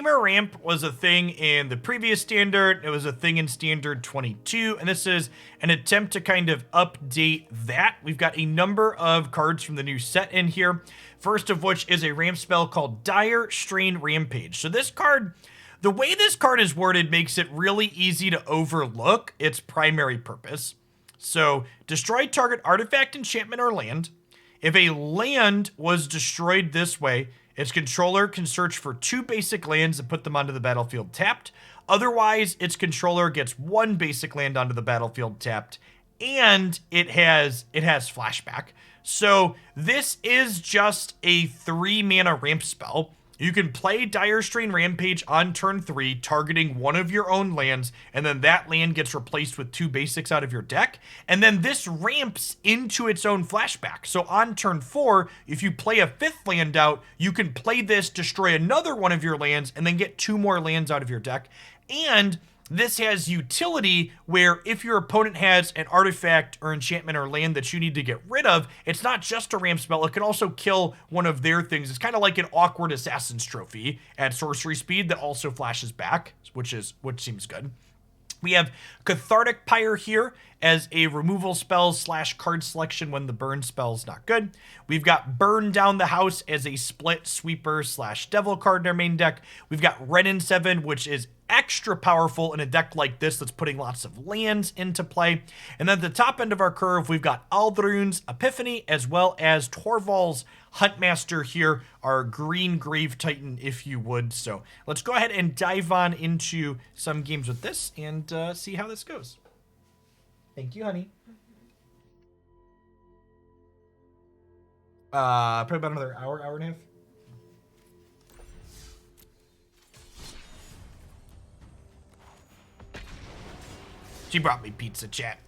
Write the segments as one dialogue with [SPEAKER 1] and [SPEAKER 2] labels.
[SPEAKER 1] Ramp was a thing in the previous standard. It was a thing in standard 22, and this is an attempt to kind of update that. We've got a number of cards from the new set in here. First of which is a ramp spell called Dire-Strain Rampage. So this card, the way this card is worded makes it really easy to overlook its primary purpose. So destroy target artifact, enchantment, or land. If a land was destroyed this way, its controller can search for 2 basic lands and put them onto the battlefield tapped. Otherwise, its controller gets 1 basic land onto the battlefield tapped, and it has flashback. So this is just a 3-mana ramp spell. You can play Dire-Strain Rampage on turn 3, targeting one of your own lands, and then that land gets replaced with 2 basics out of your deck, and then this ramps into its own flashback. So on turn 4, if you play a 5th land out, you can play this, destroy another one of your lands, and then get 2 more lands out of your deck. And this has utility where if your opponent has an artifact or enchantment or land that you need to get rid of, it's not just a ramp spell, it can also kill one of their things. It's kind of like an awkward assassin's trophy at sorcery speed that also flashes back, which seems good. We have Cathartic Pyre here as a removal spell / card selection when the burn spell's not good. We've got Burn Down the House as a split sweeper / devil card in our main deck. We've got Wrenn and Seven, which is extra powerful in a deck like this that's putting lots of lands into play. And then at the top end of our curve, we've got Alrund's Epiphany as well as Torval's Huntmaster here, our green Grave Titan, if you would. So let's go ahead and dive on into some games with this and see how this goes. Thank you, honey. Probably about another hour and a half. She brought me pizza, chat.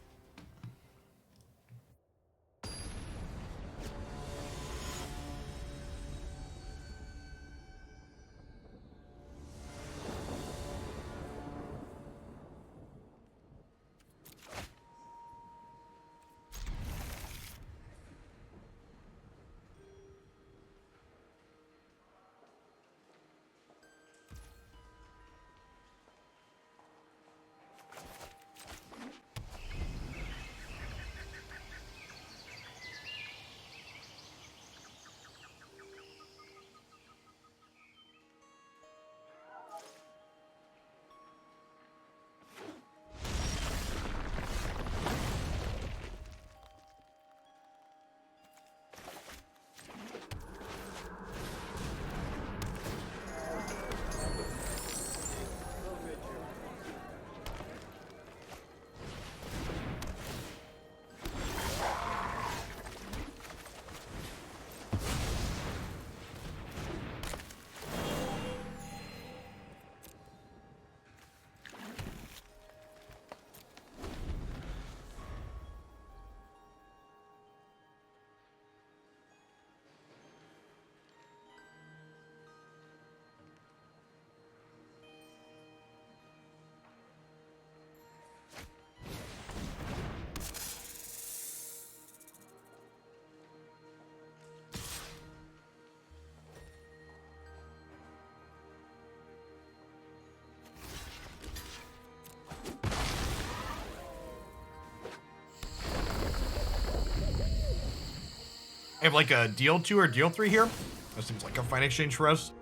[SPEAKER 1] I have like a deal 2 or deal 3 here. That seems like a fine exchange for us.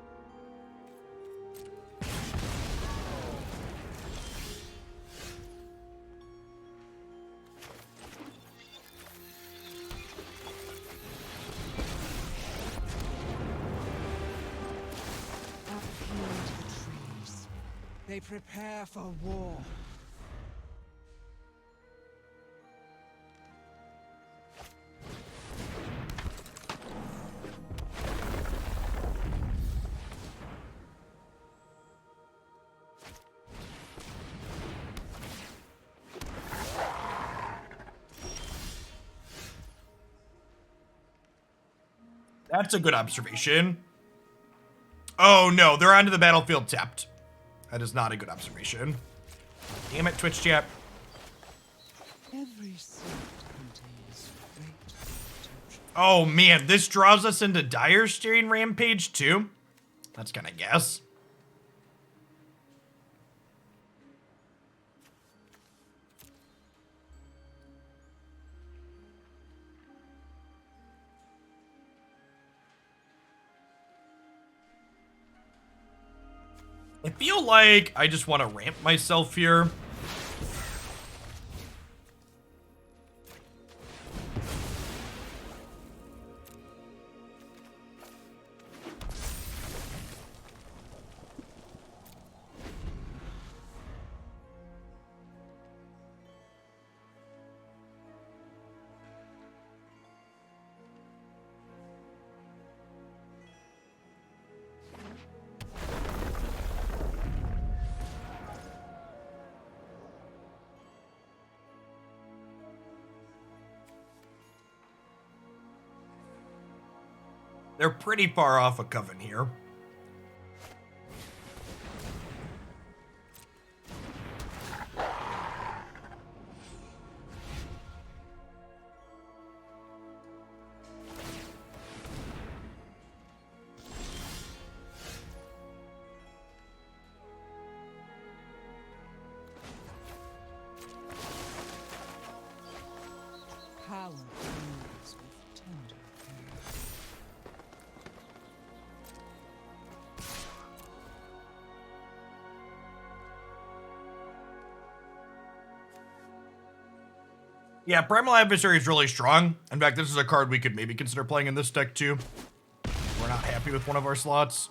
[SPEAKER 2] Up here to the trees. They prepare for war.
[SPEAKER 1] That's a good observation. Oh no, they're onto the battlefield tapped. That is not a good observation. Damn it, Twitch chat.
[SPEAKER 2] Every seed contains fate.
[SPEAKER 1] Oh man, this draws us into Dire-Strain Rampage too? That's gonna guess. I feel like I just want to ramp myself here. They're pretty far off a coven here.
[SPEAKER 2] Power moves with tender care.
[SPEAKER 1] Yeah, Primal Adversary is really strong. In fact, this is a card we could maybe consider playing in this deck too. We're not happy with one of our slots.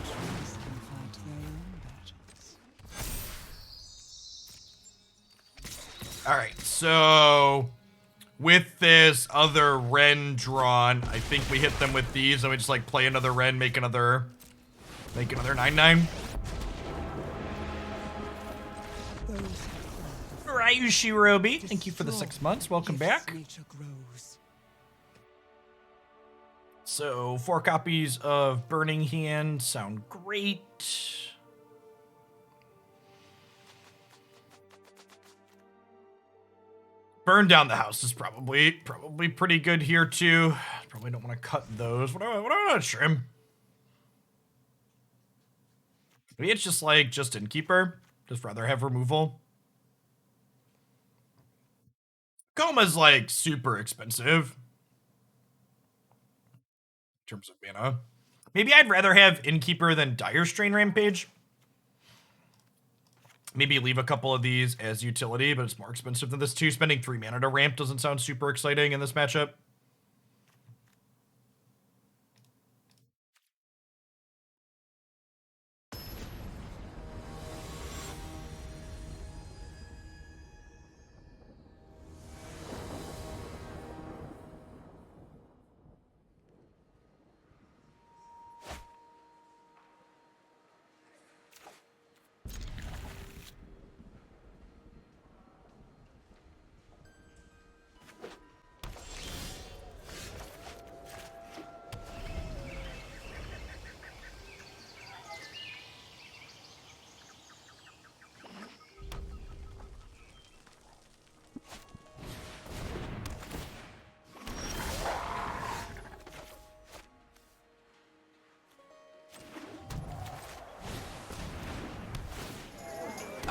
[SPEAKER 2] Trees can fight their own battles.
[SPEAKER 1] All right, so with this other Wrenn drawn, I think we hit them with these, and we just like play another Wrenn, make another 9/9. Ryushi Roby, thank you for the 6 months. Welcome back.
[SPEAKER 2] Nature grows.
[SPEAKER 1] So 4 copies of Burning Hand sound great. Burn down the house is probably pretty good here too. Probably don't want to cut those. What do I want to trim? Maybe it's just like Innkeeper. Just rather have removal. Koma's like super expensive in terms of mana. Maybe I'd rather have Innkeeper than Dire-Strain Rampage. Maybe leave a couple of these as utility, but it's more expensive than this too. Spending 3 mana to ramp doesn't sound super exciting in this matchup.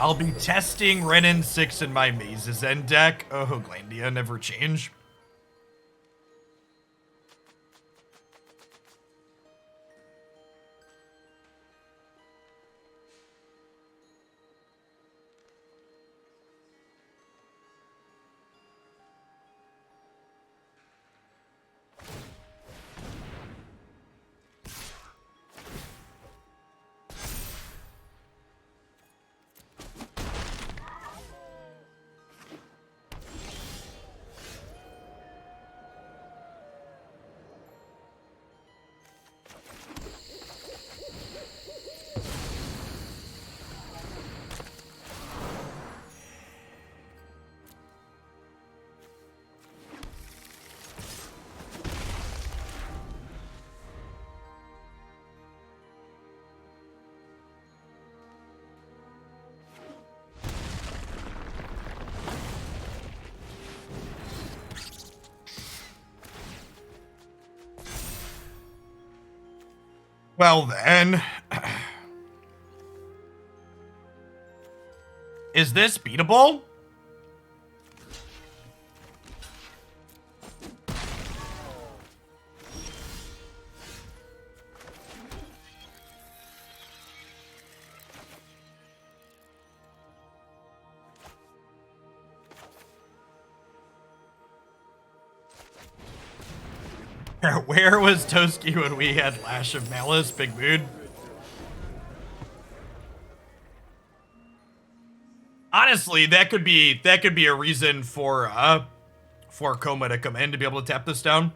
[SPEAKER 1] I'll be testing Wrenn and 6 in my Maze's End deck. Oh, Glandia, never change. Well then, is this beatable? Where was Toski when we had Lash of Malice? Big mood. Honestly, that could be a reason for Koma to come in to be able to tap this down.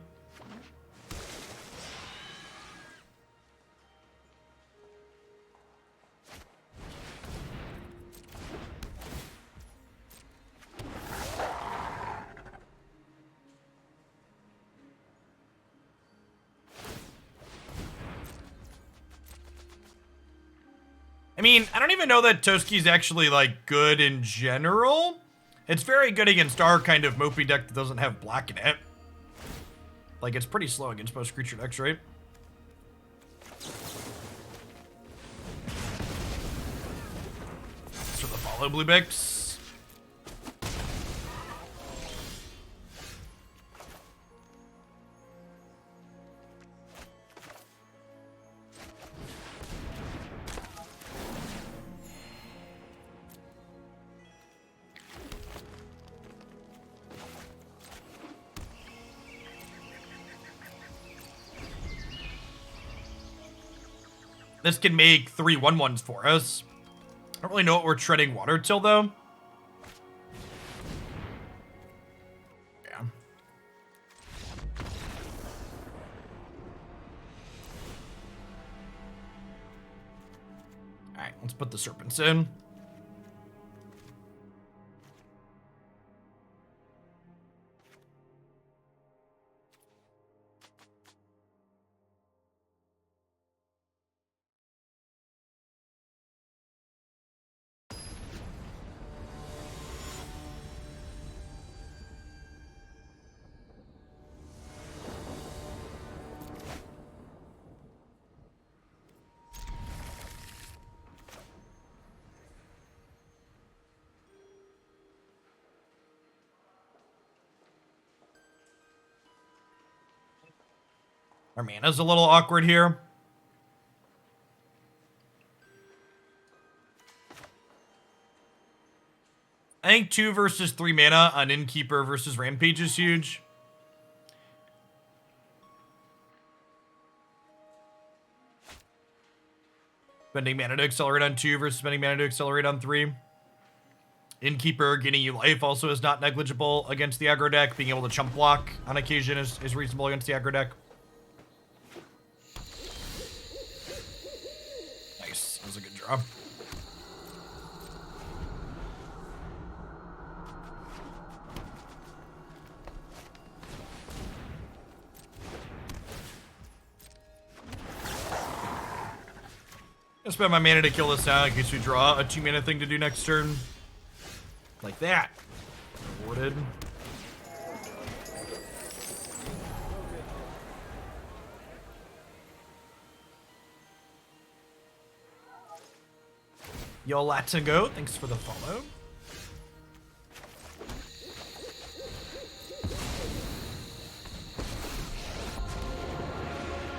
[SPEAKER 1] I mean, I don't even know that Toski's actually, like, good in general. It's very good against our kind of mopey deck that doesn't have black in it. Like, it's pretty slow against most creature decks, right? Thanks for the follow, Blue Bix. This can make 3 1/1s for us. I don't really know what we're treading water till, though. Yeah. Alright, let's put the Serpents in. Our mana's a little awkward here. I think 2 versus 3 mana on Innkeeper versus Rampage is huge. Spending mana to accelerate on 2 versus spending mana to accelerate on 3. Innkeeper gaining you life also is not negligible against the aggro deck. Being able to chump block on occasion is reasonable against the aggro deck. Nice. That was a good draw. I'll spend my mana to kill this down in case we draw a 2 mana thing to do next turn. Like that. Rewarded. Yo, let's go. Thanks for the follow.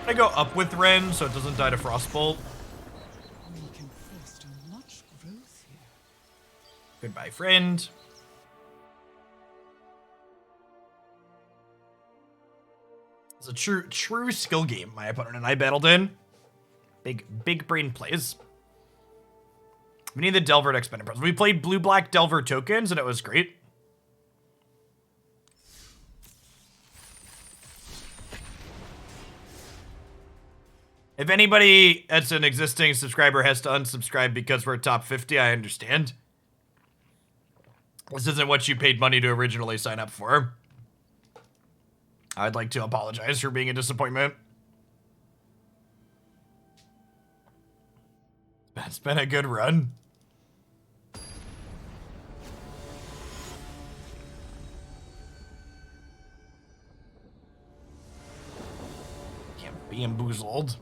[SPEAKER 1] I go up with Wrenn so it doesn't die to Frostbolt.
[SPEAKER 2] We can foster much growth here.
[SPEAKER 1] Goodbye, friend. It's a true skill game my opponent and I battled in. Big brain plays. We need the Delver to expend presence. We played blue-black Delver tokens and it was great. If anybody that's an existing subscriber has to unsubscribe because we're top 50, I understand. This isn't what you paid money to originally sign up for. I'd like to apologize for being a disappointment. It's been a good run. Can't be bamboozled.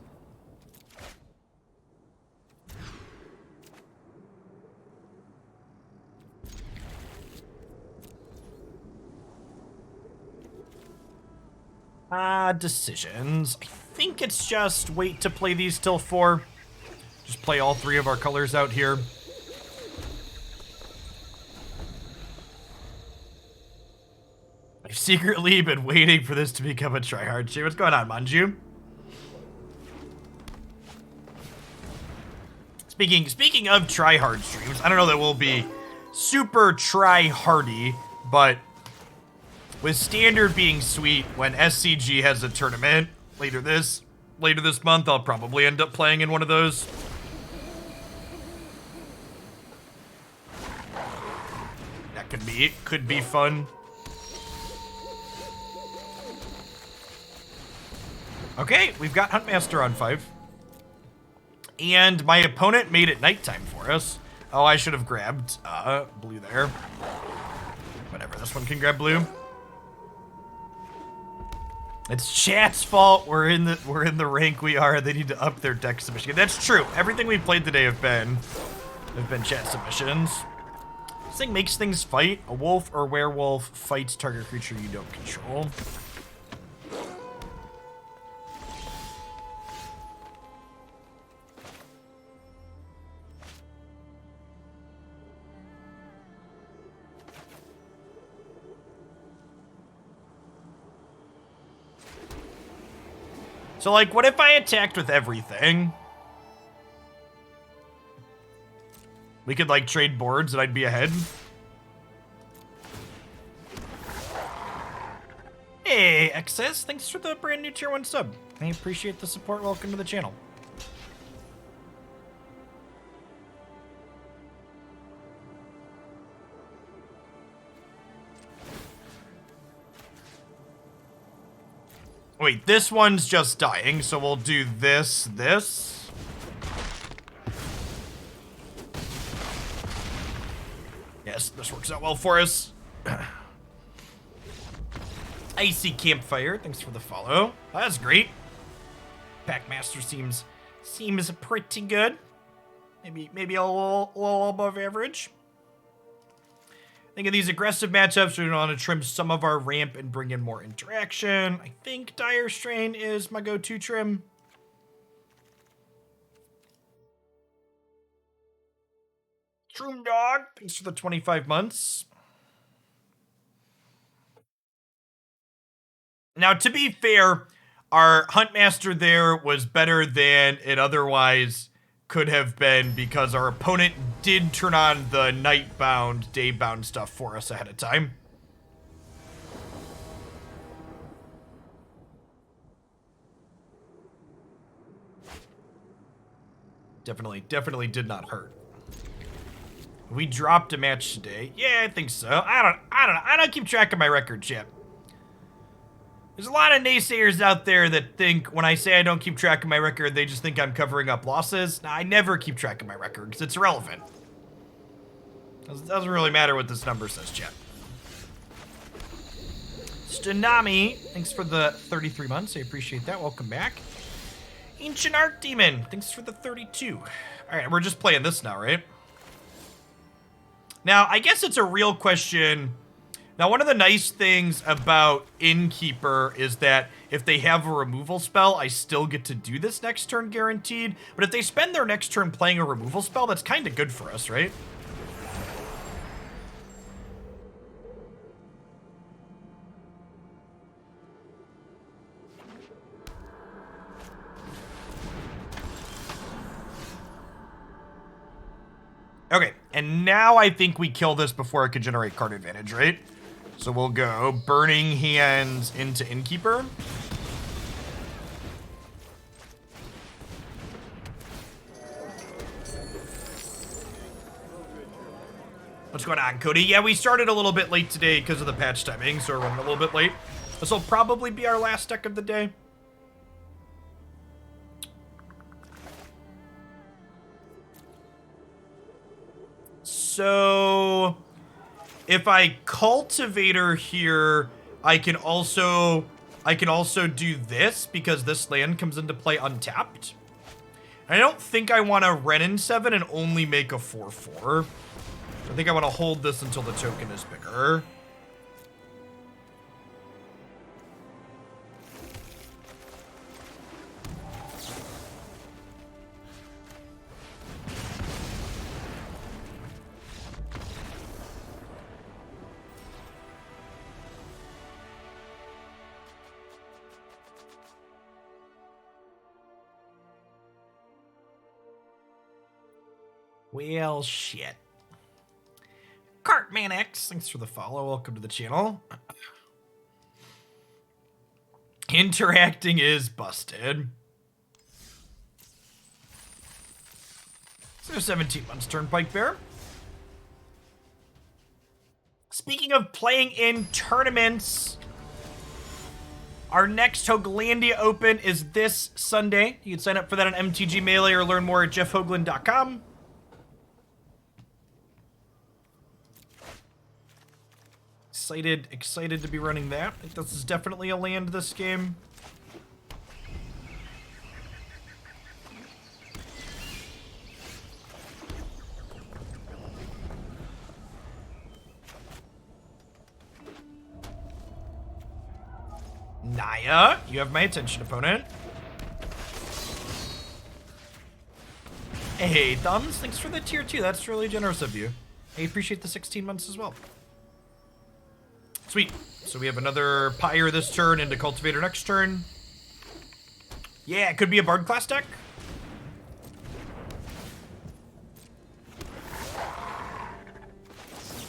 [SPEAKER 1] Decisions. I think it's just wait to play these till 4. Just play all 3 of our colors out here. I've secretly been waiting for this to become a tryhard stream. What's going on, Manju? Speaking of tryhard streams, I don't know that we'll be super try-hardy, but with Standard being sweet, when SCG has a tournament later this month, I'll probably end up playing in one of those. That could be fun. Okay, we've got Huntmaster on 5. And my opponent made it nighttime for us. Oh, I should have grabbed blue there. Whatever, this one can grab blue. It's chat's fault. We're in the rank we are. They need to up their deck submission. That's true. Everything we've played today have been chat submissions. This thing makes things fight. A wolf or werewolf fights target creature you don't control. So, like, what if I attacked with everything? We could, like, trade boards and I'd be ahead. Hey, XS, thanks for the brand new tier 1 sub. I appreciate the support. Welcome to the channel. Wait, this one's just dying, so we'll do this. Yes, this works out well for us. Icy Campfire, thanks for the follow. That's great. Packmaster seems pretty good. Maybe a little above average. Think of these aggressive matchups, we want to trim some of our ramp and bring in more interaction. I think Dire-Strain is my go-to trim. Troom Dog, thanks for the 25 months. Now, to be fair, our Huntmaster there was better than it otherwise could have been because our opponent did turn on the night-bound, day-bound stuff for us ahead of time. Definitely did not hurt. We dropped a match today. Yeah, I think so. I don't keep track of my record, chip. There's a lot of naysayers out there that think when I say I don't keep track of my record, they just think I'm covering up losses. Now, I never keep track of my record because it's irrelevant. It doesn't really matter what this number says, chat. Stonami, thanks for the 33 months. I appreciate that. Welcome back. Ancient Art Demon, thanks for the 32. All right, we're just playing this now, right? Now, I guess it's a real question. Now, one of the nice things about Innkeeper is that if they have a removal spell, I still get to do this next turn guaranteed. But if they spend their next turn playing a removal spell, that's kind of good for us, right? Okay, and now I think we kill this before it could generate card advantage, right? So we'll go Burning Hands into Innkeeper. What's going on, Cody? Yeah, we started a little bit late today because of the patch timing, so we're running a little bit late. This will probably be our last deck of the day. So if I Cultivator here, I can also do this because this land comes into play untapped. I don't think I want to Wrenn and Seven and only make a 4/4. I think I want to hold this until the token is bigger. Well, shit. Cartman X, thanks for the follow. Welcome to the channel. Interacting is busted. So 17 months Turnpike Bear. Speaking of playing in tournaments, our next Hoaglandia Open is this Sunday. You can sign up for that on MTG Melee or learn more at jeffhoagland.com. Excited to be running that. I think this is definitely a land this game. Naya, you have my attention, opponent. Hey, Thumbs, thanks for the tier 2. That's really generous of you. I appreciate the 16 months as well. Sweet. So we have another Pyre this turn into Cultivator next turn. Yeah, it could be a Bard class deck.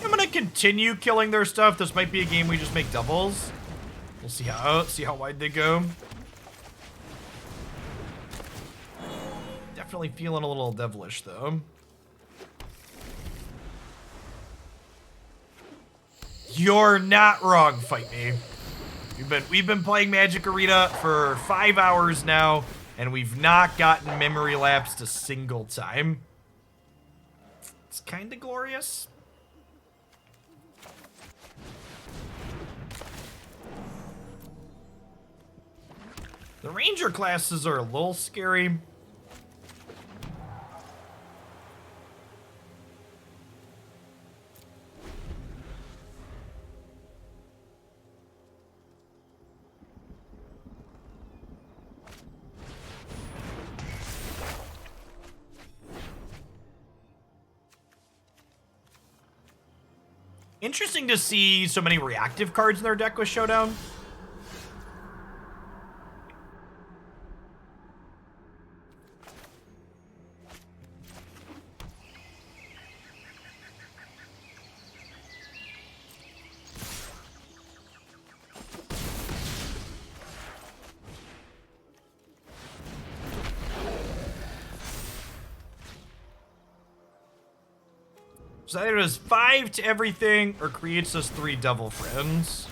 [SPEAKER 1] I'm gonna continue killing their stuff. This might be a game we just make doubles. We'll see how wide they go. Definitely feeling a little devilish though. You're not wrong, fight me. We've been playing Magic Arena for 5 hours now, and we've not gotten memory lapsed a single time. It's kind of glorious. The Ranger classes are a little scary. Interesting to see so many reactive cards in their deck with Showdown. So either does 5 to everything or creates us 3 Devil Friends.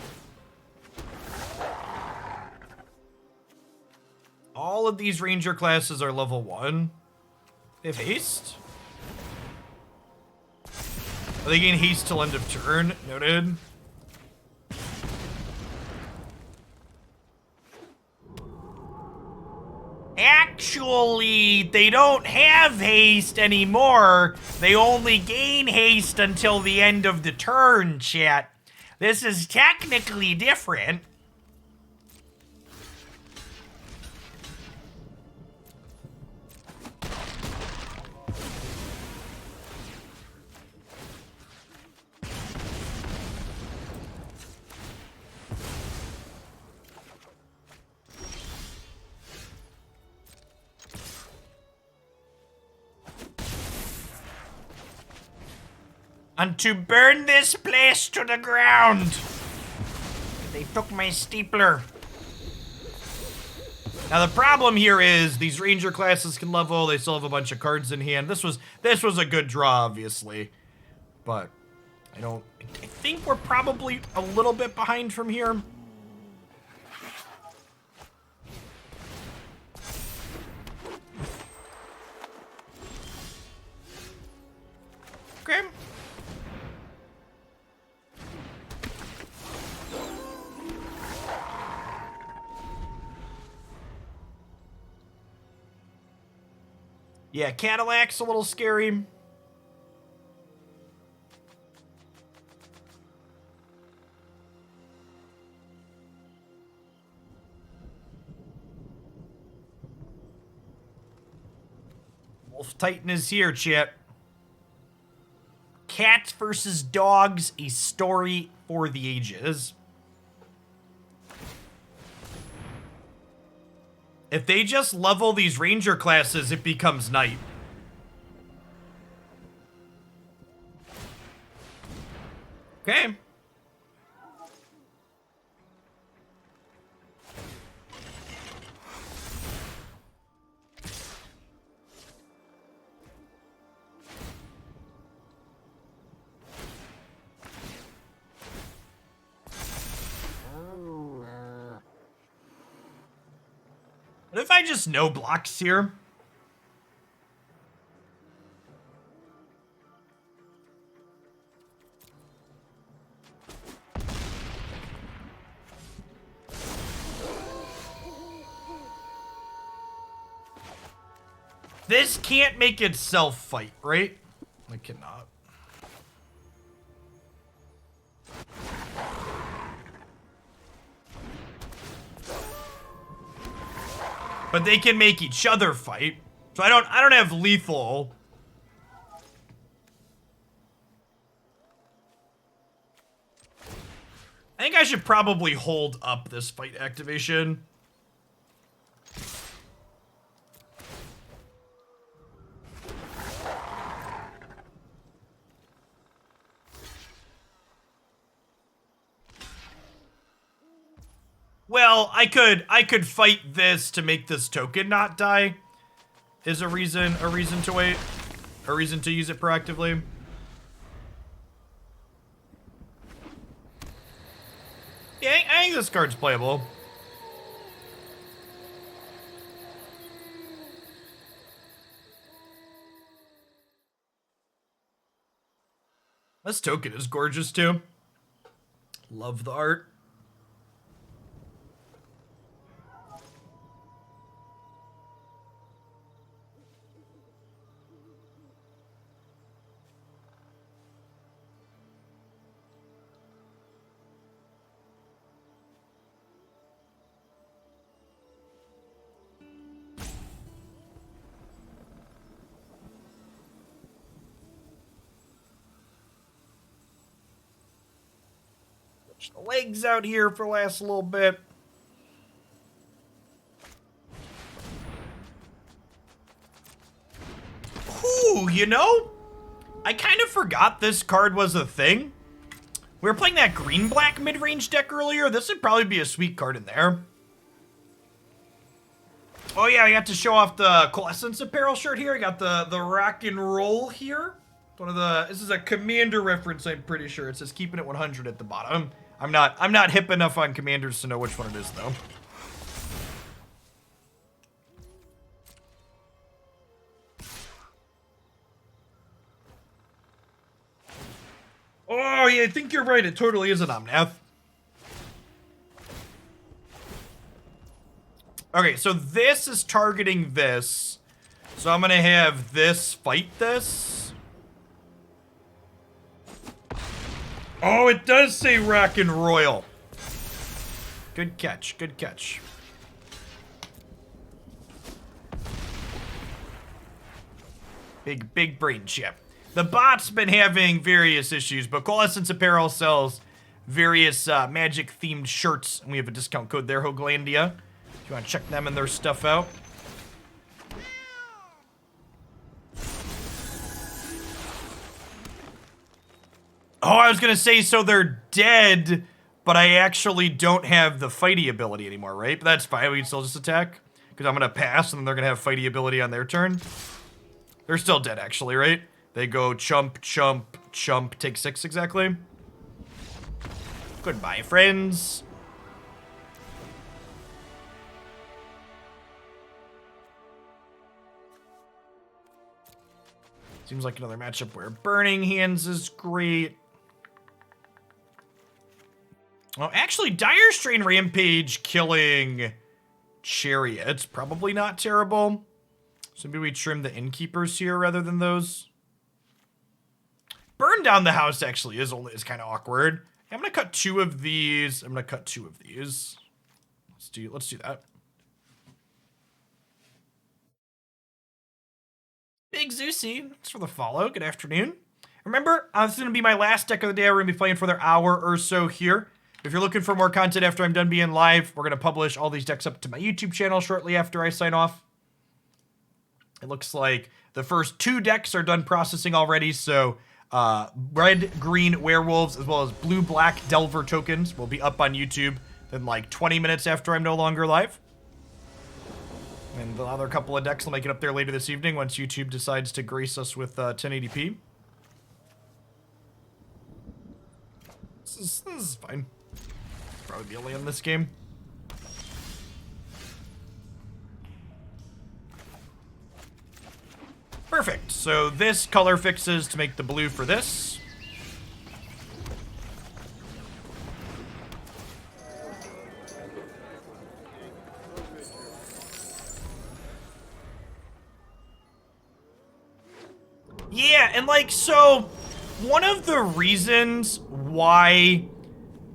[SPEAKER 1] All of these Ranger classes are level 1. They have haste. Oh, they gain haste till end of turn. Noted. Actually, they don't have haste anymore. They only gain haste until the end of the turn, chat. This is technically different. And to burn this place to the ground. They took my steepler. Now the problem here is these Ranger classes can level. They still have a bunch of cards in hand. This was a good draw, obviously, but I think we're probably a little bit behind from here. Okay. Yeah, Cadillac's a little scary. Wolf Titan is here, chat. Cats versus dogs, a story for the ages. If they just level these Ranger classes, it becomes night. Okay. What if I just no blocks here? This can't make itself fight, right? I cannot. But they can make each other fight. So I don't have lethal. I think I should probably hold up this fight activation. Well, I could fight this to make this token not die. Is a reason to wait. A reason to use it proactively. Yeah, I think this card's playable. This token is gorgeous too. Love the art. The legs out here for last little bit. Ooh, you know, I kind of forgot this card was a thing. We were playing that green-black mid-range deck earlier. This would probably be a sweet card in there. Oh yeah, I got to show off the Coalescence Apparel shirt here. I got the rock and roll here. This is a Commander reference, I'm pretty sure. It says keeping it 100 at the bottom. I'm not hip enough on Commanders to know which one it is, though. Oh, yeah, I think you're right. It totally is an Omnath. Okay, so this is targeting this. So I'm going to have this fight this. Oh, it does say Rock and Royal. Good catch, good catch. Big brain chip. The bot's been having various issues, but Coalescence Apparel sells various magic-themed shirts, and we have a discount code there, Hoaglandia. If you want to check them and their stuff out. Oh, I was gonna say, so they're dead, but I actually don't have the fighty ability anymore, right? But that's fine, we can still just attack. Because I'm gonna pass, and then they're gonna have fighty ability on their turn. They're still dead, actually, right? They go chump, chump, chump, take 6 exactly. Goodbye, friends. Seems like another matchup where Burning Hands is great. Oh, actually, Dire-Strain Rampage killing Chariots, probably not terrible. So maybe we trim the Innkeepers here rather than those. Burn down the house actually is kind of awkward. I'm gonna cut 2 of these. I'm gonna cut 2 of these. Let's do that. Big Zeusy, thanks for the follow. Good afternoon. Remember, this is gonna be my last deck of the day. We're gonna be playing for another hour or so here. If you're looking for more content after I'm done being live, we're gonna publish all these decks up to my YouTube channel shortly after I sign off. It looks like the first 2 decks are done processing already, so red-green werewolves, as well as blue-black delver tokens will be up on YouTube in like 20 minutes after I'm no longer live. And the other couple of decks will make it up there later this evening once YouTube decides to grace us with 1080p. This is fine. Probably be only in this game. Perfect. So this color fixes to make the blue for this. Yeah, and like, so one of the reasons why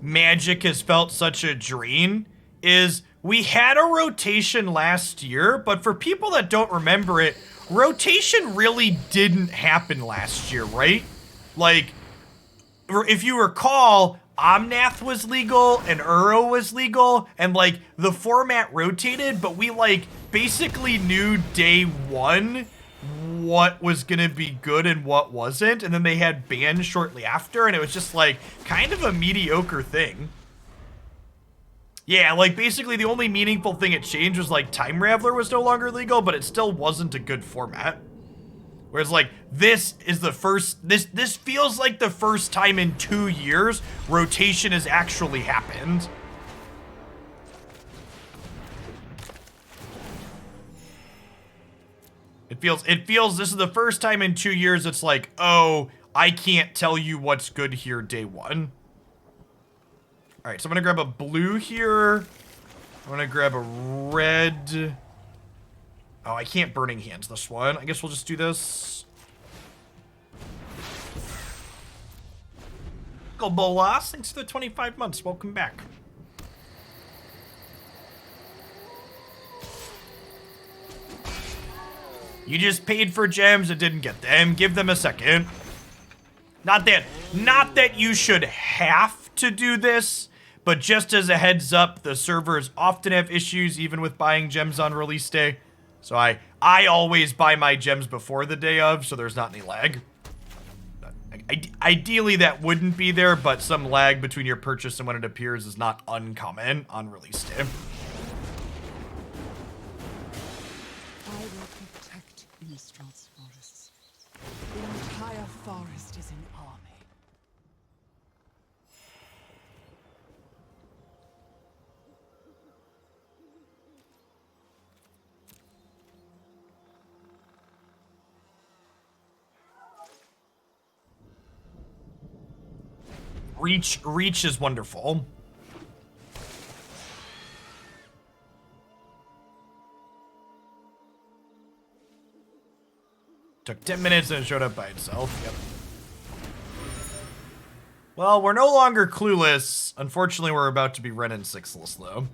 [SPEAKER 1] Magic has felt such a drain is we had a rotation last year, but for people that don't remember it, rotation really didn't happen last year, right? Like, if you recall, Omnath was legal and Uro was legal, and like the format rotated, but we like basically knew day one what was gonna be good and what wasn't, and then they had bans shortly after, and it was just like kind of a mediocre thing. Yeah, like basically the only meaningful thing it changed was like Time Raveler was no longer legal, but it still wasn't a good format. Whereas like this is the first, this feels like the first time in 2 years rotation has actually happened. It feels this is the first time in 2 years it's like, oh, I can't tell you what's good here day one. All right, so I'm gonna grab a blue here. I'm gonna grab a red. Oh, I can't Burning Hands this one. I guess we'll just do this. Go Bolas, thanks for the 25 months. Welcome back. You just paid for gems and didn't get them. Give them a second. Not that you should have to do this, but just as a heads up, the servers often have issues even with buying gems on release day. So I always buy my gems before the day of, so there's not any lag. Ideally that wouldn't be there, but some lag between your purchase and when it appears is not uncommon on release day.
[SPEAKER 2] The entire forest is an army.
[SPEAKER 1] Reach is wonderful. Took 10 minutes and it showed up by itself. Yep. Well, we're no longer clueless. Unfortunately, we're about to be Wrenn and Sixless, though.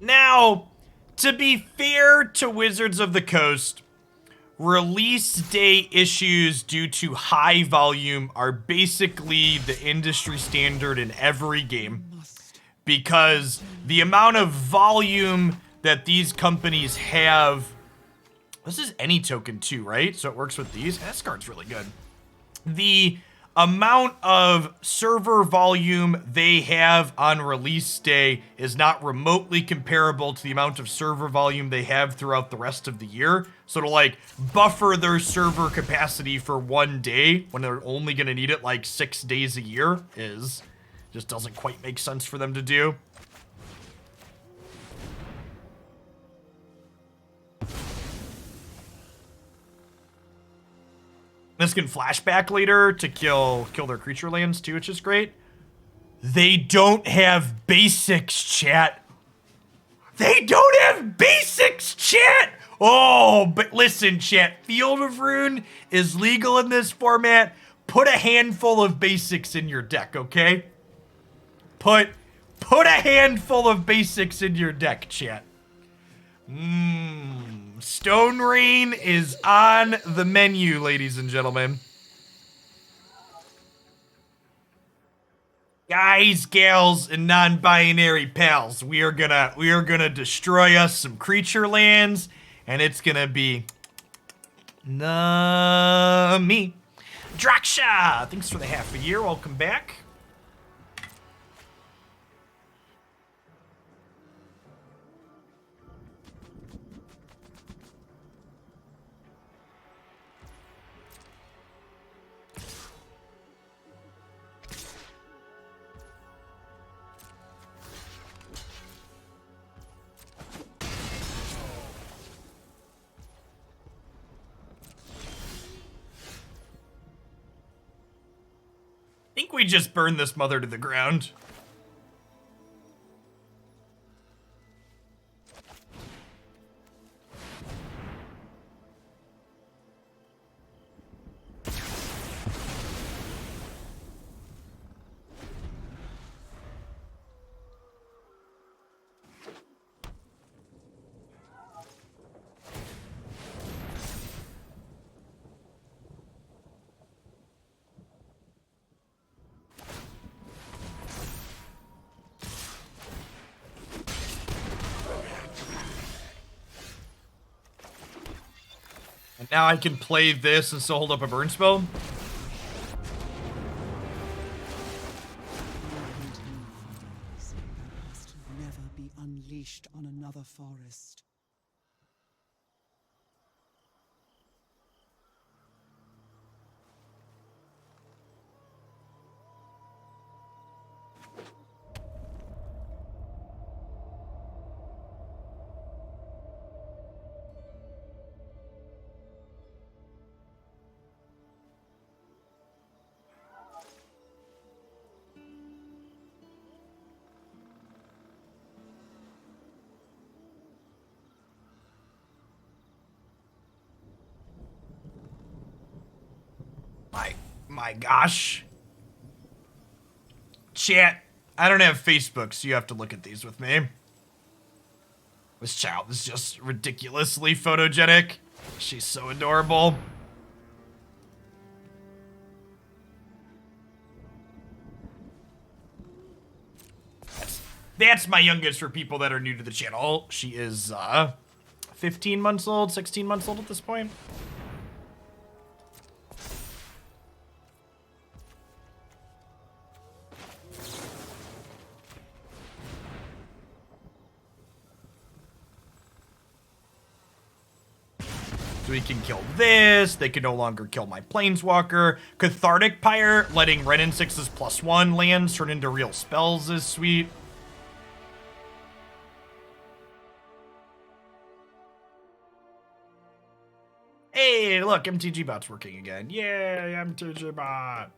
[SPEAKER 1] Now, to be fair to Wizards of the Coast, release day issues due to high volume are basically the industry standard in every game. Because the amount of volume that these companies have. This is any token too, right? So it works with these. This card's really good. The amount of server volume they have on release day is not remotely comparable to the amount of server volume they have throughout the rest of the year. So to like buffer their server capacity for 1 day when they're only going to need it like 6 days a year just doesn't quite make sense for them to do. This can flashback later to kill their creature lands too, which is great. They don't have basics, chat. They don't have basics, chat. Oh, but listen, chat. Field of Ruin is legal in this format. Put a handful of basics in your deck, okay? Put a handful of basics in your deck, chat. Stone Rain is on the menu, ladies and gentlemen. Guys, gals, and non-binary pals, we are gonna destroy us some creature lands, and it's gonna be Me. Draksha, thanks for the half a year. Welcome back. I think we just burned this mother to the ground. And now I can play this and still hold up a burn spell.
[SPEAKER 2] Must never be unleashed on another forest.
[SPEAKER 1] My gosh. Chat, I don't have Facebook, so you have to look at these with me. This child is just ridiculously photogenic. She's so adorable. That's my youngest for people that are new to the channel. She is 15 months old, 16 months old at this point. So we can kill this. They can no longer kill my Planeswalker. Cathartic Pyre, letting Wrenn and 6's +1 lands turn into real spells is sweet. Hey, look, MTG bot's working again. Yay, MTG bot.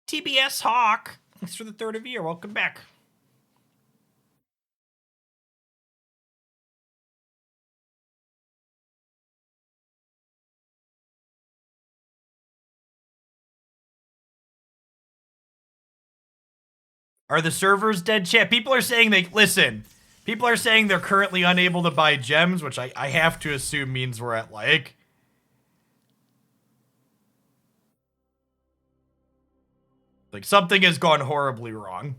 [SPEAKER 1] TBS Hawk, thanks for the 3rd of year. Welcome back. Are the servers dead, chat? People are saying listen, people are saying they're currently unable to buy gems, which I have to assume means we're at like something has gone horribly wrong.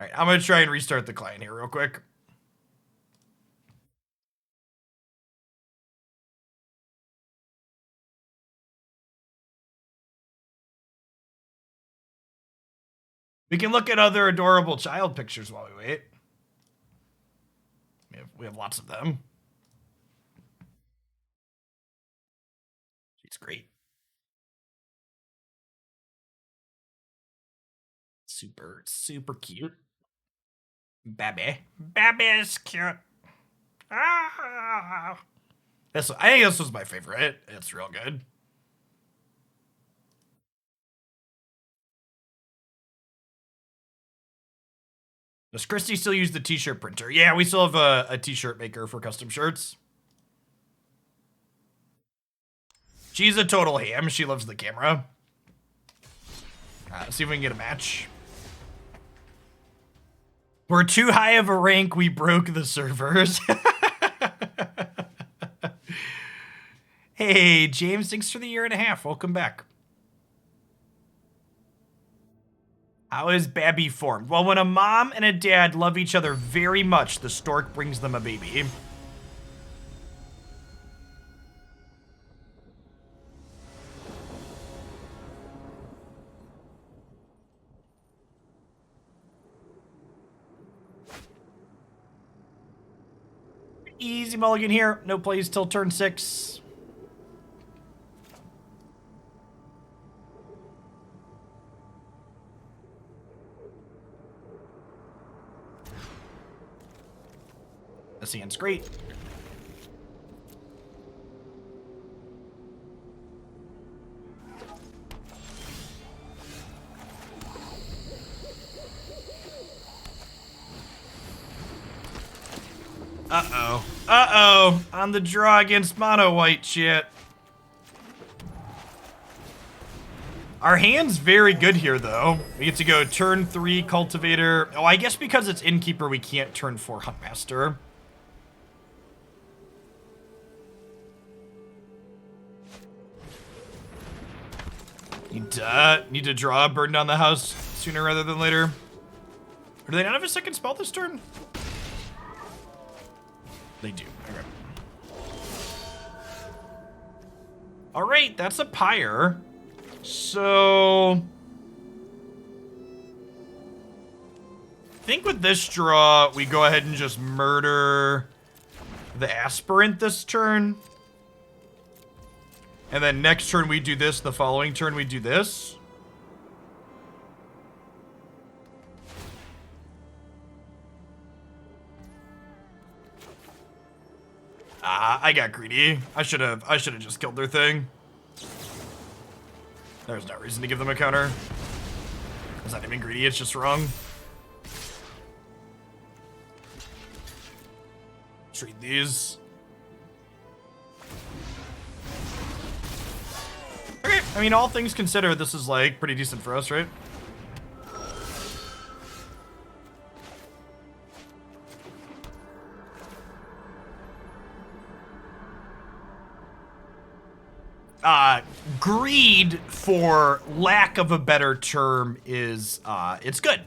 [SPEAKER 1] All right, I'm gonna try and restart the client here real quick. We can look at other adorable child pictures while we wait. We have lots of them. She's great. Super, super cute. Babby. Babby is cute. Ah. I think this was my favorite. It's real good. Does Christy still use the t-shirt printer? Yeah, we still have a t-shirt maker for custom shirts. She's a total ham. She loves the camera. Let's see if we can get a match. We're too high of a rank, we broke the servers. Hey, James, thanks for the 1.5 years. Welcome back. How is Babby formed? Well, when a mom and a dad love each other very much, the stork brings them a baby. Easy mulligan here. No plays till turn 6. This hand's great. Uh-oh. Uh-oh. On the draw against mono white shit. Our hand's very good here, though. We get to go turn 3 Cultivator. Oh, I guess because it's Innkeeper, we can't turn 4 Huntmaster. Need to draw a burn down the house sooner rather than later. Or do they not have a second spell this turn? They do. Okay. All right, that's a pyre. So I think with this draw, we go ahead and just murder the aspirant this turn. And then next turn we do this, the following turn we do this. Ah, I got greedy. I should have just killed their thing. There's no reason to give them a counter. It's not even greedy, it's just wrong. Treat these. Okay, I mean, all things considered, this is like pretty decent for us, right? Greed, for lack of a better term, is, it's good.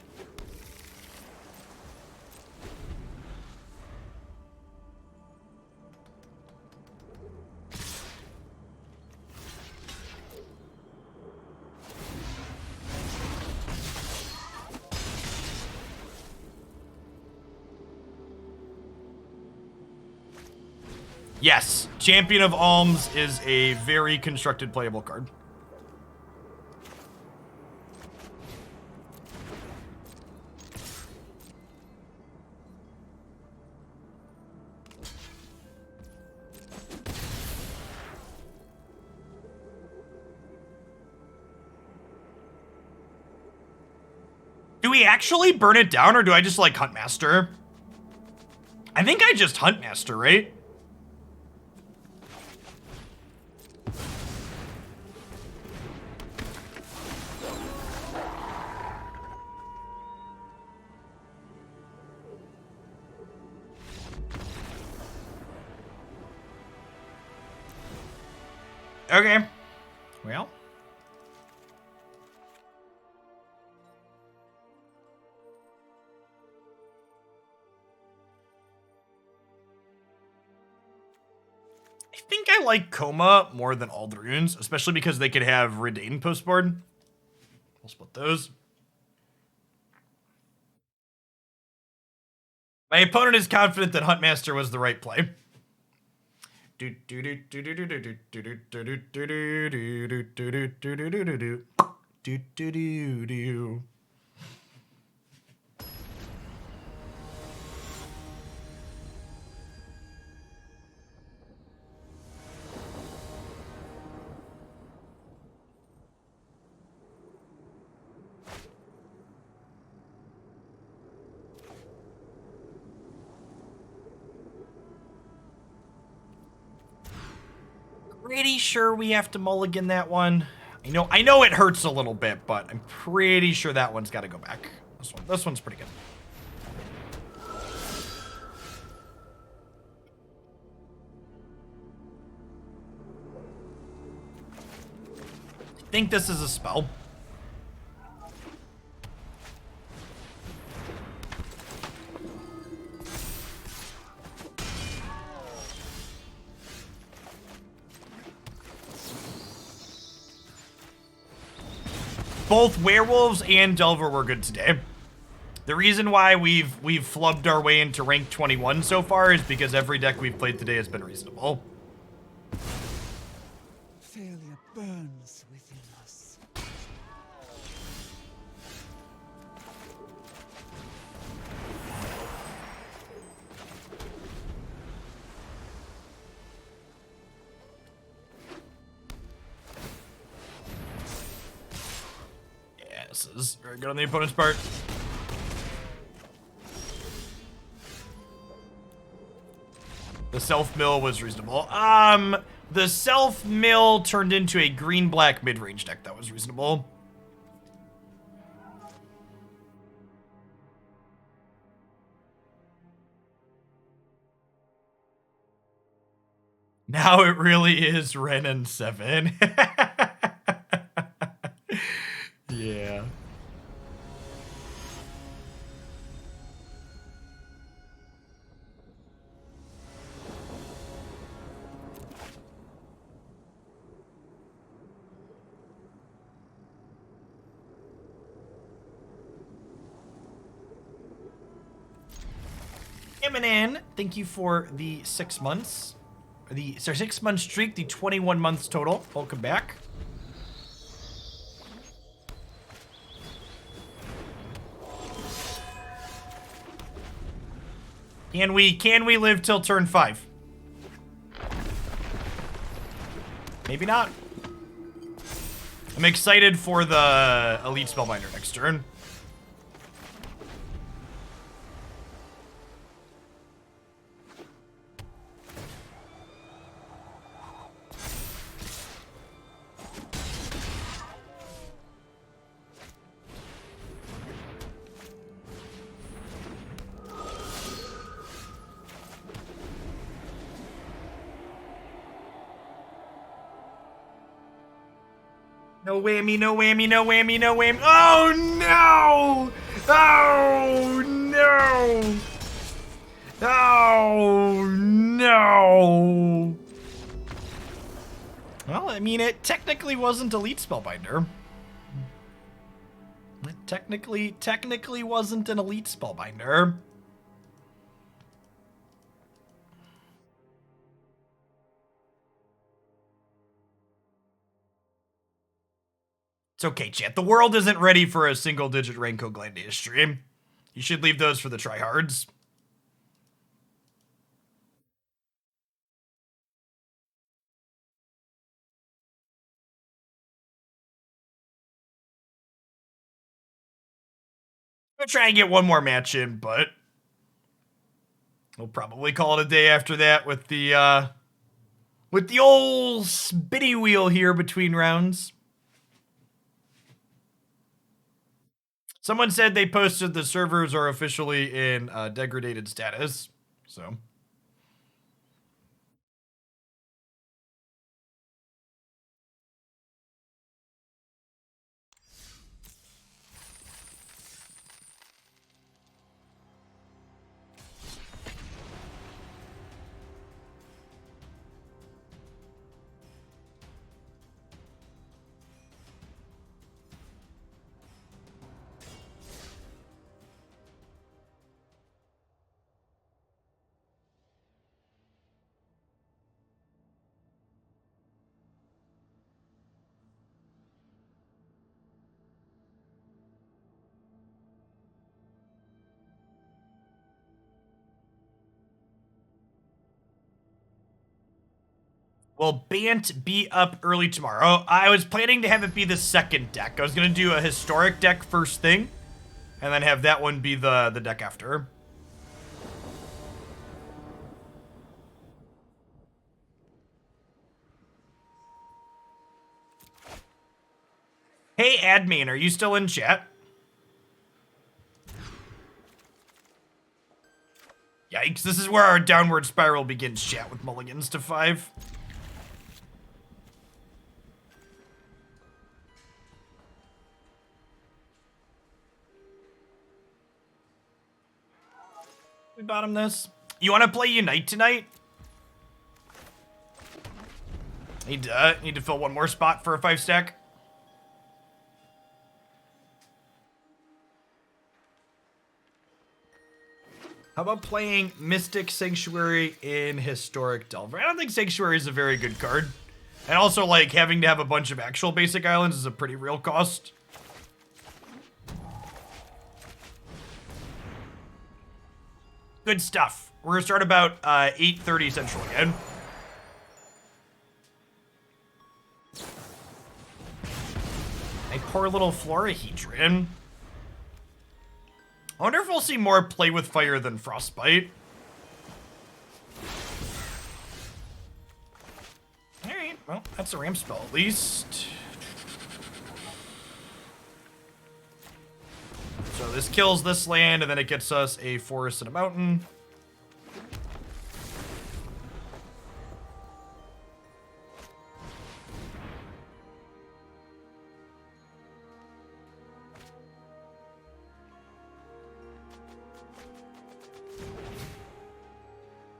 [SPEAKER 1] Yes, Champion of Alms is a very constructed playable card. Do we actually burn it down, or do I just like Huntmaster? I think I just Huntmaster, right? Okay. Well. I think I like Koma more than all the runes, especially because they could have Redain postboard. We'll split those. My opponent is confident that Huntmaster was the right play. Pretty sure we have to mulligan that one. I know it hurts a little bit, but I'm pretty sure that one's got to go back. This one's pretty good. think this is a spell. Both Werewolves and Delver were good today. The reason why we've flubbed our way into rank 21 so far is because every deck we've played today has been reasonable.
[SPEAKER 2] Failure burns within us.
[SPEAKER 1] Yeah, this is very good on the opponent's part. The self-mill was reasonable. The self-mill turned into a green-black mid-range deck that was reasonable. Now it really is Wrenn and Seven. Yeah. Eminem, thank you for the 6 months. The 6 month streak, the 21 months total. Welcome back. Can we live till turn 5? Maybe not. I'm excited for the Elite Spellbinder next turn. No whammy, no whammy, no whammy, no whammy. Oh no! Oh no! Oh no! Well, I mean, it technically wasn't Elite Spellbinder. It technically wasn't an Elite Spellbinder. It's okay, chat. The world isn't ready for a single-digit Renko Gladiator stream. You should leave those for the tryhards. I'm gonna try and get one more match in, but we'll probably call it a day after that with the old spinny wheel here between rounds. Someone said they posted the servers are officially in degraded status, so. Will Bant be up early tomorrow? I was planning to have it be the second deck. I was going to do a historic deck first thing, and then have that one be the deck after. Hey, admin, are you still in chat? Yikes, this is where our downward spiral begins, chat, with mulligans to 5. We bottom this. You want to play Unite tonight? Need to fill one more spot for a 5-stack. How about playing Mystic Sanctuary in Historic Delver? I don't think Sanctuary is a very good card. And also, like, having to have a bunch of actual basic islands is a pretty real cost. Good stuff. We're gonna start about 8:30 Central again. A poor little Florahedron. I wonder if we'll see more play with fire than Frostbite. Alright, well, that's a ramp spell at least. So this kills this land, and then it gets us a forest and a mountain.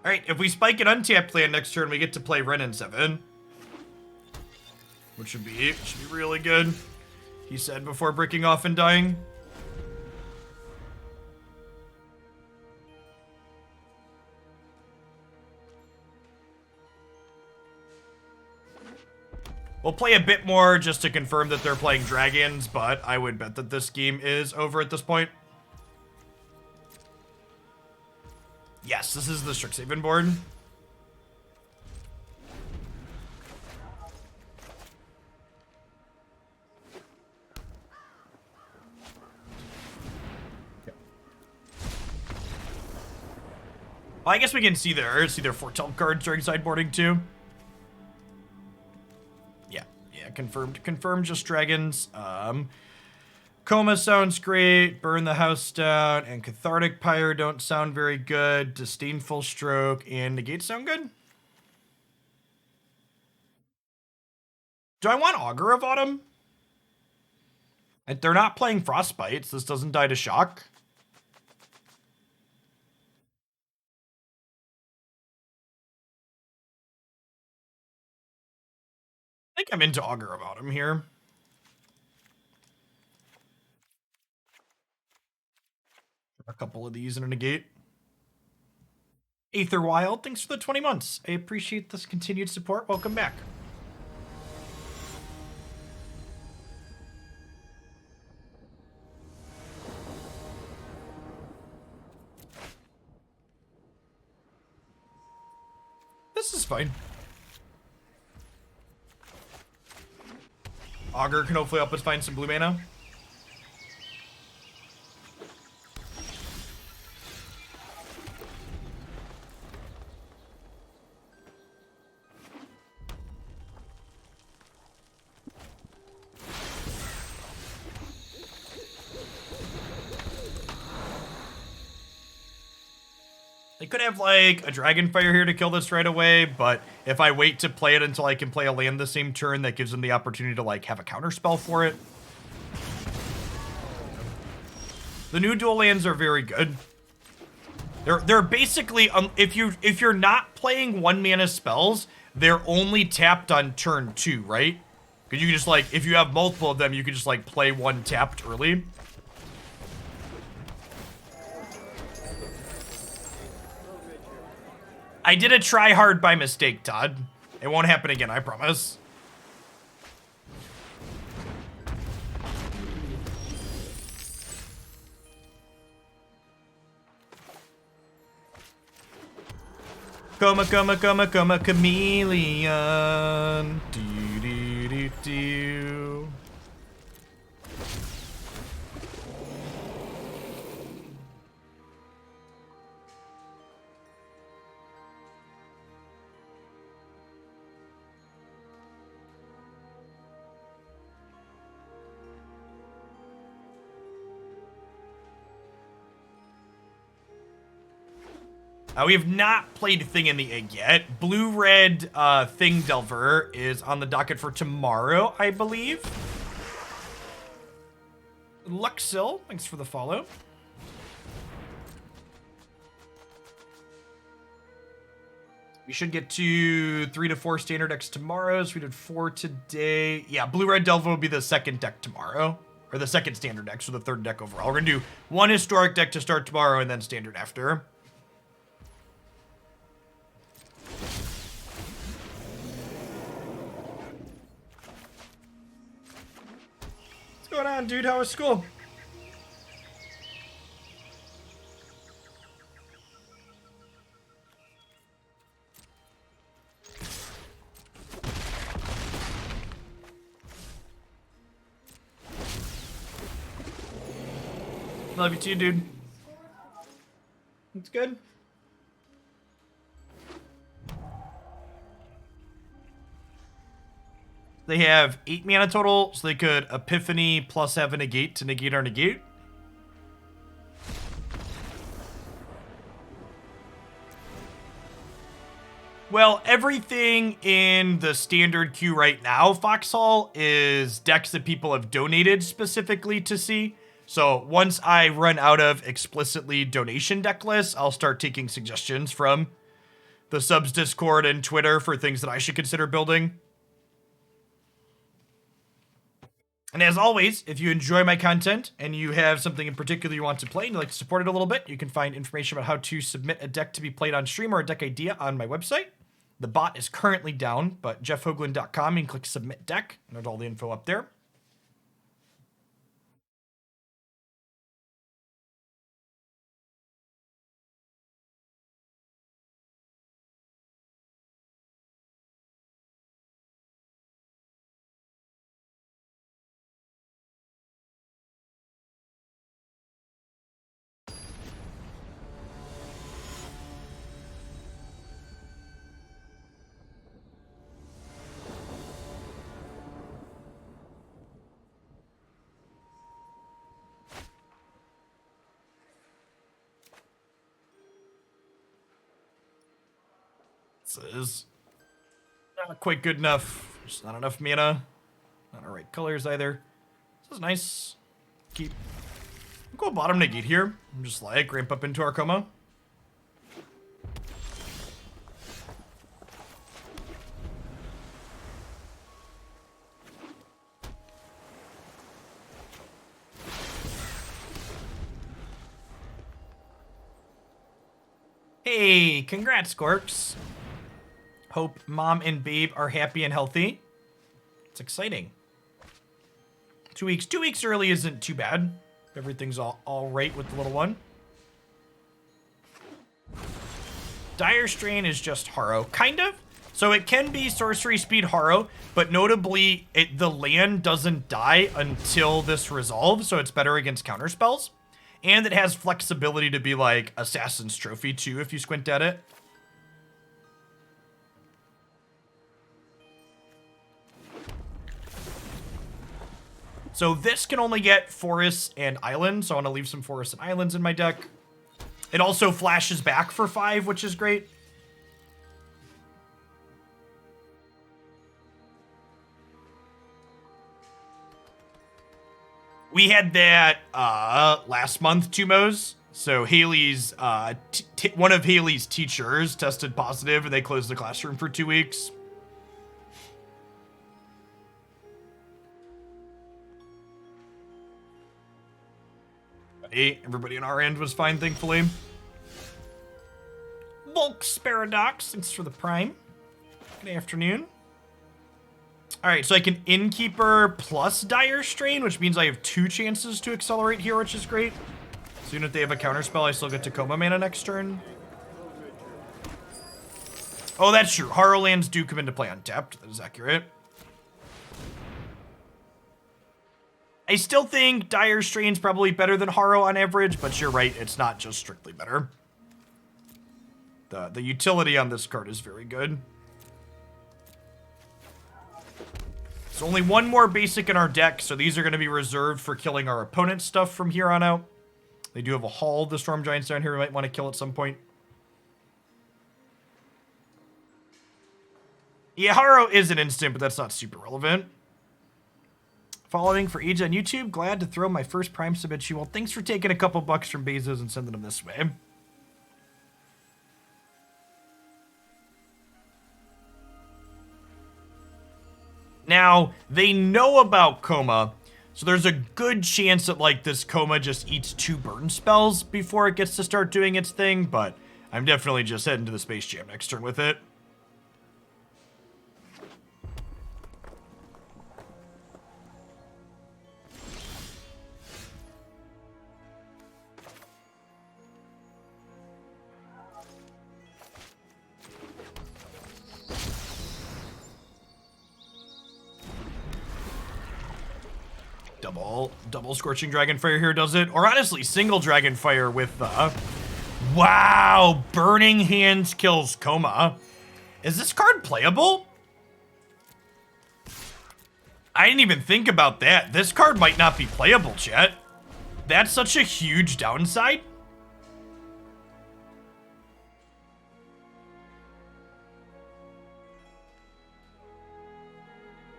[SPEAKER 1] Alright, if we spike an untapped land next turn, we get to play Wrenn and Seven. Which should be really good. He said before breaking off and dying. We'll play a bit more just to confirm that they're playing dragons, but I would bet that this game is over at this point. Yes, this is the Strixhaven board. Well, I guess we can see their foretell cards during sideboarding too. Yeah, confirmed just dragons. Koma sounds great, Burn the House Down, and Cathartic Pyre don't sound very good. Disdainful Stroke and Negate sound good. Do I want Augur of Autumn? They're not playing Frostbites. This doesn't die to shock. I think I'm into Augur of Autumn here. A couple of these and a Negate. Aether Wild, thanks for the 20 months. I appreciate this continued support. Welcome back. This is fine. Augur can hopefully help us find some blue mana. They could have, like, a Dragonfire here to kill this right away, but if I wait to play it until I can play a land the same turn, that gives them the opportunity to, like, have a counterspell for it. The new dual lands are very good. They're basically, if you're not playing 1-mana spells, they're only tapped on turn 2, right? Because you can just, like, if you have multiple of them, you can just, like, play one tapped early. I did a try hard by mistake, Todd. It won't happen again, I promise. Koma, chameleon. Do, do, do, do. We have not played Thing in the Egg yet. Blue-red Thing Delver is on the docket for tomorrow, I believe. Luxil, thanks for the follow. We should get to 3 to 4 standard decks tomorrow, so we did 4 today. Yeah, Blue-Red Delver will be the second deck tomorrow, or the second standard deck, so the third deck overall. We're gonna do 1 historic deck to start tomorrow, and then standard after. What's going on, dude? How was school? Love you too, dude. It's good. They have 8 mana total, so they could Epiphany plus have a negate to negate our negate. Well, everything in the standard queue right now, Foxhall, is decks that people have donated specifically to see. So once I run out of explicitly donation deck lists, I'll start taking suggestions from the subs Discord and Twitter for things that I should consider building. And as always, if you enjoy my content and you have something in particular you want to play and you'd like to support it a little bit, you can find information about how to submit a deck to be played on stream or a deck idea on my website. The bot is currently down, but jeffhoagland.com, you can click submit deck, and there's all the info up there. This is not quite good enough. Just not enough mana. Not the right colors either. This is nice. I'll go bottom negate here. I'm just like ramp up into our Koma. Hey, congrats, Skorks. Hope mom and babe are happy and healthy. It's exciting. 2 weeks. 2 weeks early isn't too bad. Everything's all right with the little one. Dire-Strain is just Harrow, kind of. So it can be sorcery speed Harrow, but notably, the land doesn't die until this resolves, so it's better against counterspells. And it has flexibility to be like Assassin's Trophy too, if you squint at it. So this can only get forests and islands, so I want to leave some forests and islands in my deck. It also flashes back for 5, which is great. We had that last month, Tumos. So Haley's, one of Haley's teachers tested positive and they closed the classroom for 2 weeks. Hey, everybody on our end was fine, thankfully. Volk's Paradox, thanks for the prime. Good afternoon. All right, so I can Innkeeper plus Dire-Strain, which means I have 2 chances to accelerate here, which is great. So even if they have a counterspell, I still get to Koma mana next turn. Oh, that's true. Harrow lands do come into play untapped. That is accurate. I still think Dire-Strain's probably better than Harrow on average, but you're right, it's not just strictly better. The utility on this card is very good. So only 1 more basic in our deck, so these are going to be reserved for killing our opponent's stuff from here on out. They do have a Hall of the Storm Giants down here we might want to kill at some point. Yeah, Harrow is an instant, but that's not super relevant. Following for Age on YouTube, glad to throw my first Prime sub at you. Well, thanks for taking a couple bucks from Bezos and sending them this way. Now, they know about Koma, so there's a good chance that, like, this Koma just eats 2 burn spells before it gets to start doing its thing, but I'm definitely just heading to the Space Jam next turn with it. Double Scorching Dragonfire here does it. Or honestly, single Dragonfire with wow, Burning Hands kills Koma. Is this card playable? I didn't even think about that. This card might not be playable, chat. That's such a huge downside.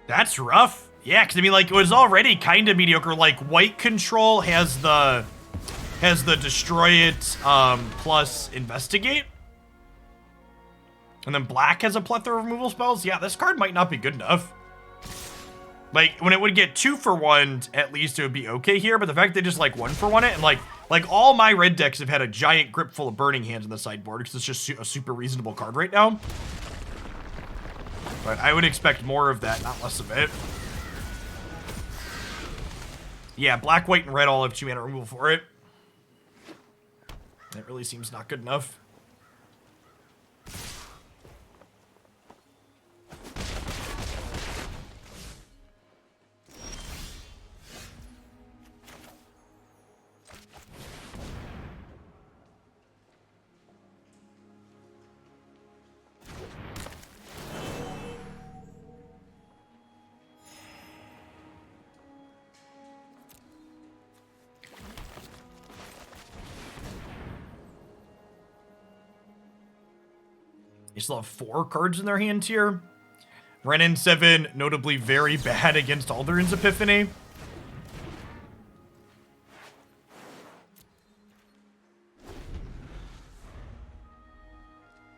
[SPEAKER 1] That's rough. Yeah, because I mean, like, it was already kind of mediocre. Like, white control has the destroy it plus investigate, and then black has a plethora of removal spells. Yeah, this card might not be good enough. Like, when it would get 2 for 1, at least it would be okay here. But the fact they just like 1 for 1 it, and like all my red decks have had a giant grip full of Burning Hands in the sideboard because it's just a super reasonable card right now. But I would expect more of that, not less of it. Yeah, black, white, and red all have 2 mana removal for it. That really seems not good enough. They still have 4 cards in their hand here. Wrenn and Seven, notably very bad against Alrund's Epiphany.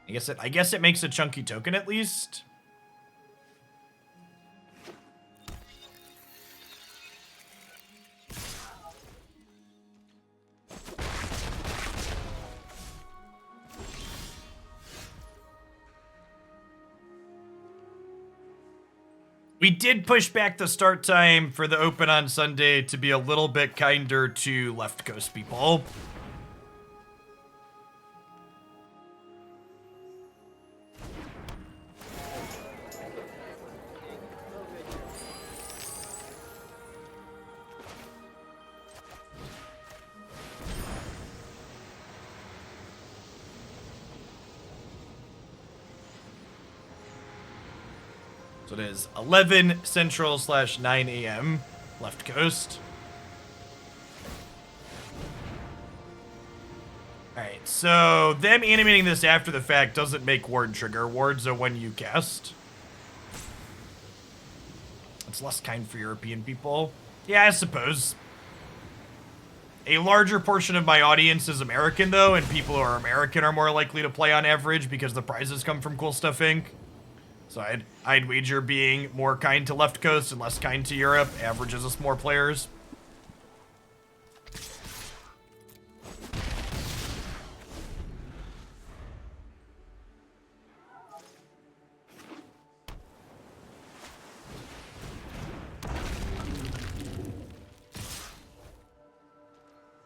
[SPEAKER 1] I guess it makes a chunky token at least. We did push back the start time for the Open on Sunday to be a little bit kinder to Left Coast people. So it is 11 Central / 9 a.m. Left Coast. Alright, so them animating this after the fact doesn't make Ward trigger. Ward's a when you cast. It's less kind for European people. Yeah, I suppose. A larger portion of my audience is American, though, and people who are American are more likely to play on average because the prizes come from Cool Stuff Inc. So I'd wager being more kind to Left Coast and less kind to Europe averages us more players.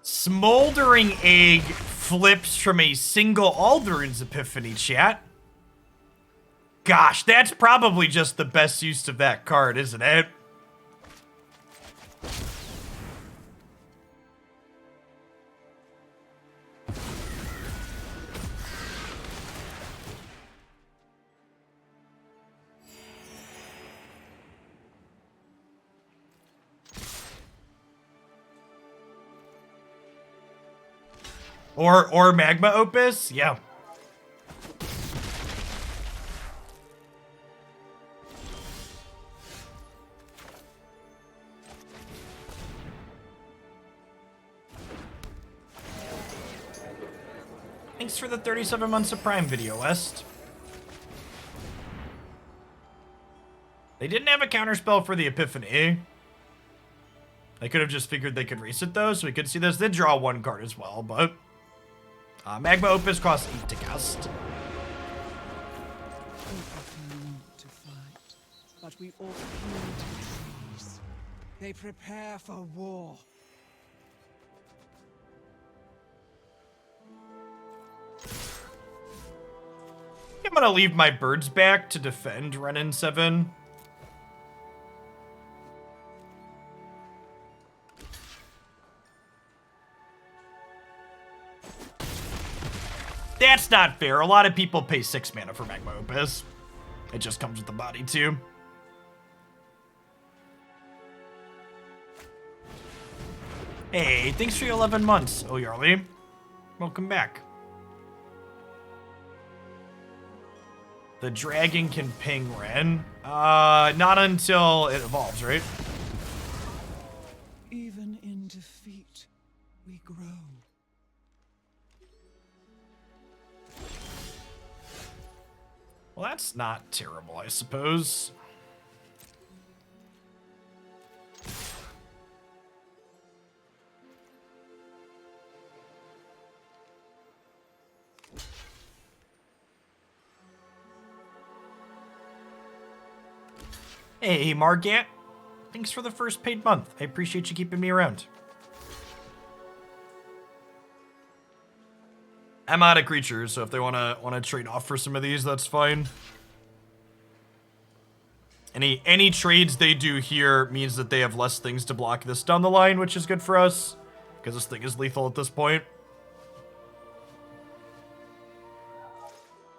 [SPEAKER 1] Smoldering Egg flips from a single Alrund's Epiphany, chat. Gosh, that's probably just the best use of that card, isn't it? Or Magma Opus? Yeah. Thanks for the 37 months of Prime video, West. They didn't have a counterspell for the Epiphany. I could have just figured they could race it though, so we could see this. They draw one card as well, but Magma Opus costs 8 to cast.
[SPEAKER 2] We prefer not to fight, but we all heed the trees. They prepare for war.
[SPEAKER 1] I'm gonna leave my birds back to defend Wrenn and Seven. That's not fair. A lot of people pay 6 mana for Magma Opus. It just comes with the body too. Hey, thanks for your 11 months, Oyarli. Welcome back. The dragon can ping Wrenn. Not until it evolves, right?
[SPEAKER 2] Even in defeat, we grow.
[SPEAKER 1] Well, that's not terrible, I suppose. Hey, Margat. Thanks for the first paid month. I appreciate you keeping me around. I'm out of creatures, so if they wanna trade off for some of these, that's fine. Any trades they do here means that they have less things to block this down the line, which is good for us, because this thing is lethal at this point.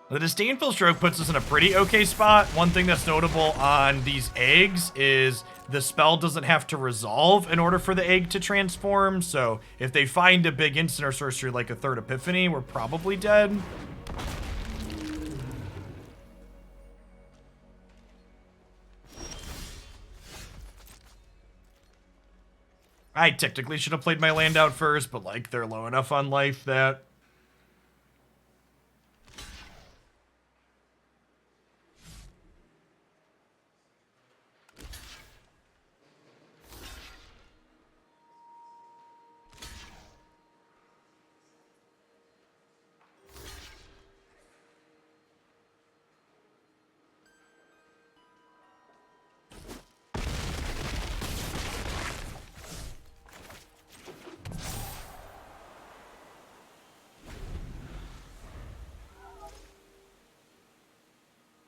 [SPEAKER 1] The Disdainful Stroke puts us in a pretty okay spot. One thing that's notable on these eggs is the spell doesn't have to resolve in order for the egg to transform. So if they find a big instant or sorcery like a third Epiphany, we're probably dead. I technically should have played my land out first, but like they're low enough on life that...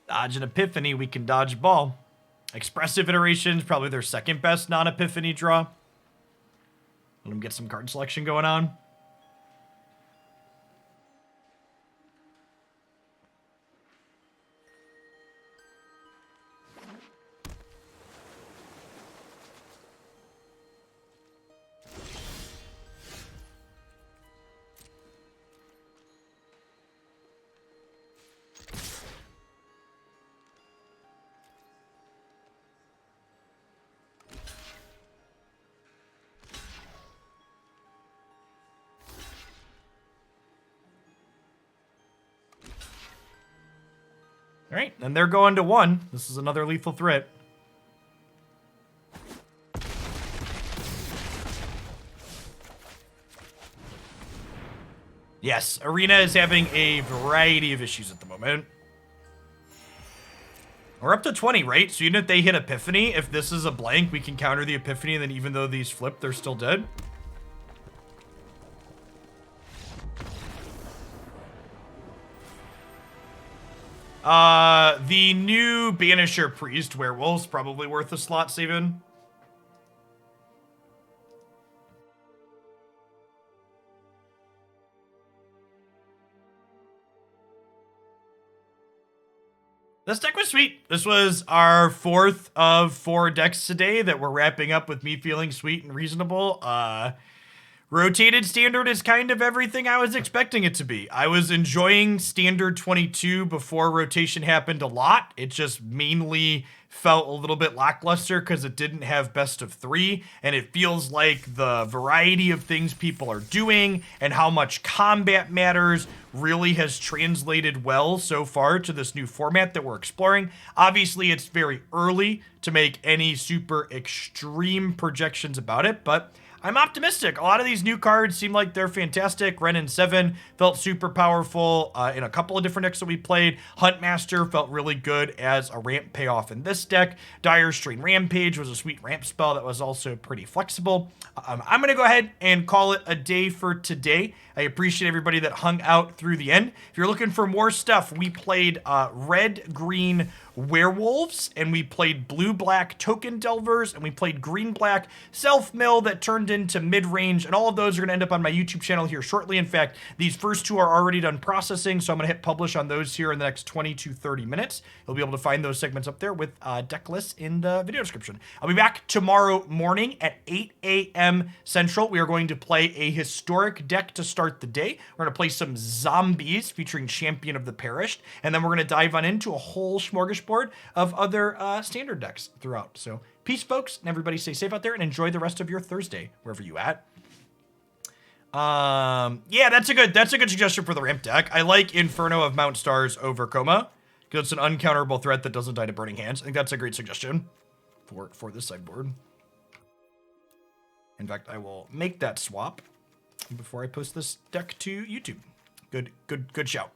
[SPEAKER 1] Dodge an Epiphany, we can dodge ball. Expressive Iterations, probably their second best non-Epiphany draw. Let them get some card selection going on. All right, and they're going to 1. This is another lethal threat. Yes, Arena is having a variety of issues at the moment. We're up to 20, right? So even if they hit Epiphany, if this is a blank, we can counter the Epiphany, and then even though these flip, they're still dead. The new Banisher Priest Werewolf's probably worth a slot saving. This deck was sweet. This was our 4th of 4 decks today that we're wrapping up with me feeling sweet and reasonable. Rotated Standard is kind of everything I was expecting it to be. I was enjoying Standard 22 before rotation happened a lot. It just mainly felt a little bit lackluster because it didn't have best of 3, and it feels like the variety of things people are doing and how much combat matters really has translated well so far to this new format that we're exploring. Obviously, it's very early to make any super extreme projections about it, but I'm optimistic. A lot of these new cards seem like they're fantastic. Wrenn and Seven felt super powerful in a couple of different decks that we played. Huntmaster felt really good as a ramp payoff in this deck. Dire-Strain Rampage was a sweet ramp spell that was also pretty flexible. I'm going to go ahead and call it a day for today. I appreciate everybody that hung out through the end. If you're looking for more stuff, we played red-green werewolves, and we played blue-black token delvers, and we played green-black self-mill that turned into mid-range, and all of those are going to end up on my YouTube channel here shortly. In fact, these first 2 are already done processing, so I'm going to hit publish on those here in the next 20 to 30 minutes. You'll be able to find those segments up there with deck lists in the video description. I'll be back tomorrow morning at 8 a.m. Central. We are going to play a historic deck to start the day. We're going to play some zombies featuring Champion of the Perished, and then we're going to dive on into a whole smorgasbord of other standard decks throughout. So peace, folks, and everybody stay safe out there and enjoy the rest of your Thursday, wherever you at. Yeah, that's a good suggestion for the ramp deck. I like Inferno of Mount Stars over Koma because it's an uncounterable threat that doesn't die to Burning Hands. I think that's a great suggestion for this sideboard. In fact, I will make that swap before I post this deck to YouTube. Good shout.